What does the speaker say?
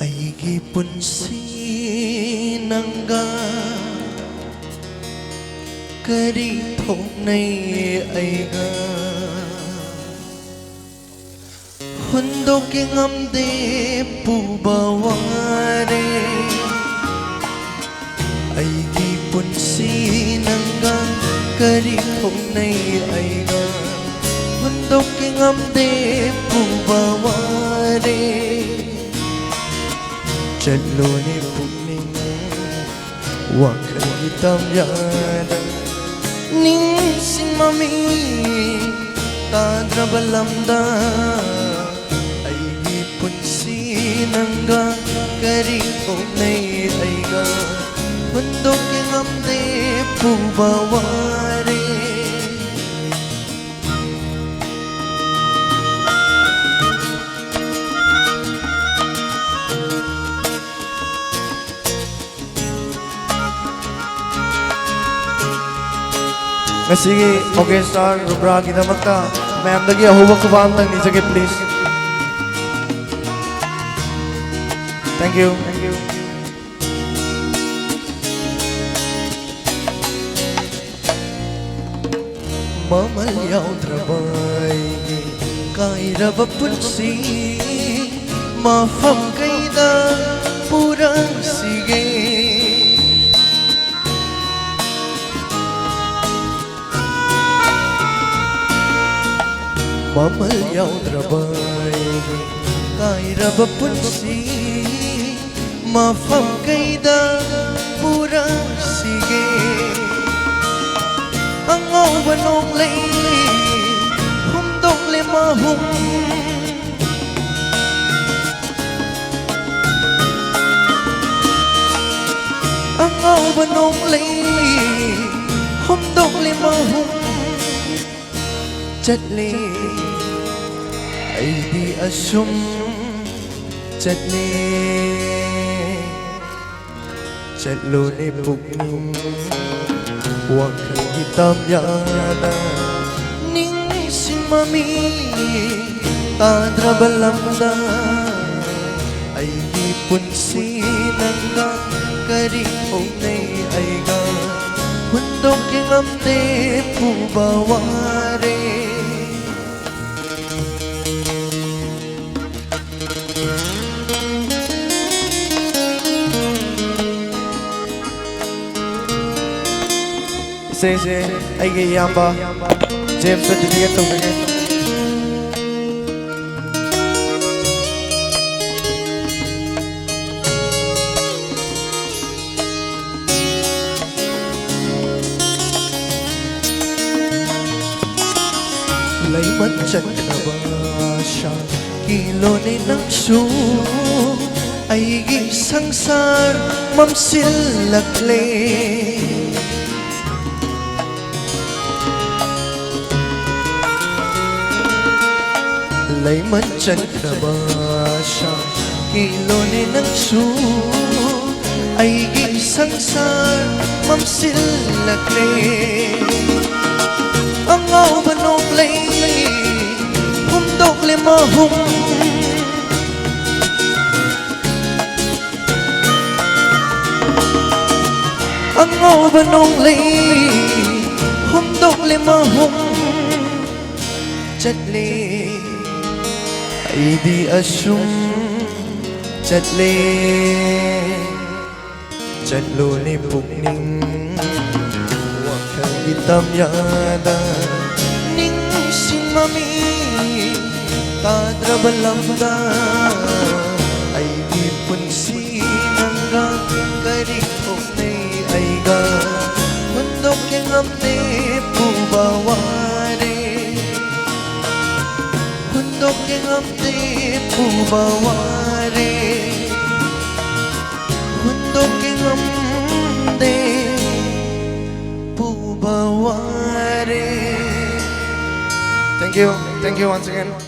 ꯑꯩꯒꯤ ꯄꯨꯟꯁꯤ ꯅꯪꯒ ꯀꯔꯤ ꯊꯣꯛꯅꯩ ꯑꯩꯒ ꯍꯨꯟꯗꯣꯛꯀꯦ ꯉꯝꯗꯦ ꯄꯨꯕ ꯋꯥꯔꯦ ꯑꯩꯒꯤ ꯄꯨꯟꯁꯤ ꯅꯪꯒ ꯀꯔꯤ ꯊꯣꯛꯅꯩ ꯑꯩꯒ ꯍꯨꯟꯗꯣꯛꯀꯦ ꯉꯝꯗꯦ ꯄꯨꯕ ꯋꯥꯔꯦ ꯆꯠꯂꯣꯅꯦ ꯄꯨꯛꯅꯤꯡ ꯋꯥꯈꯜꯒꯤ ꯇꯝꯌꯥꯗ ꯅꯤꯡꯁꯤꯡꯃꯃꯤ ꯇꯥꯗ꯭ꯔꯕ ꯂꯝꯗ ꯑꯩꯒꯤ ꯄꯨꯟꯁꯤ ꯅꯪꯒ ꯀꯔꯤ ꯊꯣꯛꯅꯩ ꯑꯩꯒ ꯍꯨꯟꯗꯣꯛꯀꯦ ꯉꯝꯗꯦ ꯄꯨꯕ ꯋꯥꯔꯦ Ngasigi orchestra rubragidamata mayamdagi ahuba kuba amtang nijage please. Thank you. Mamal yaudraba aigi kairaba punsi mafam kaida purang sige Mamal yaudraba aigi kairaba punsi mafam kaida purang sige Ang ngauba nung layli humdong limahum Ang ngauba nung layli humdong limahum Chatli ay di asum Chatli Chatlo ni pugning Wakal hitam yada Ningsimami Tadra balamda Ay di punsi nangga Kari onay ayga Hundok yung amde pubaware Say aige yamba James certificate to begin. Lay matchat na ba siya Kilo ni ng su Ay gisangsar mamsilakle Lay matchat na ba siya Kilo ni ng su Ay gisangsar mamsilakle Ang ngauba nung layli humdok limahum Ang ngauba nung layli humdok limahum Chatli ay di asum Chatli Chatlo ni pugning Wakal hitam yada Ningsimami Tadra balamda Ay di punsi nangga Kari onay ayga Mundok yung amne pubaware Mundok yung amne pubaware Mundok yung amne pubaware Thank you once again.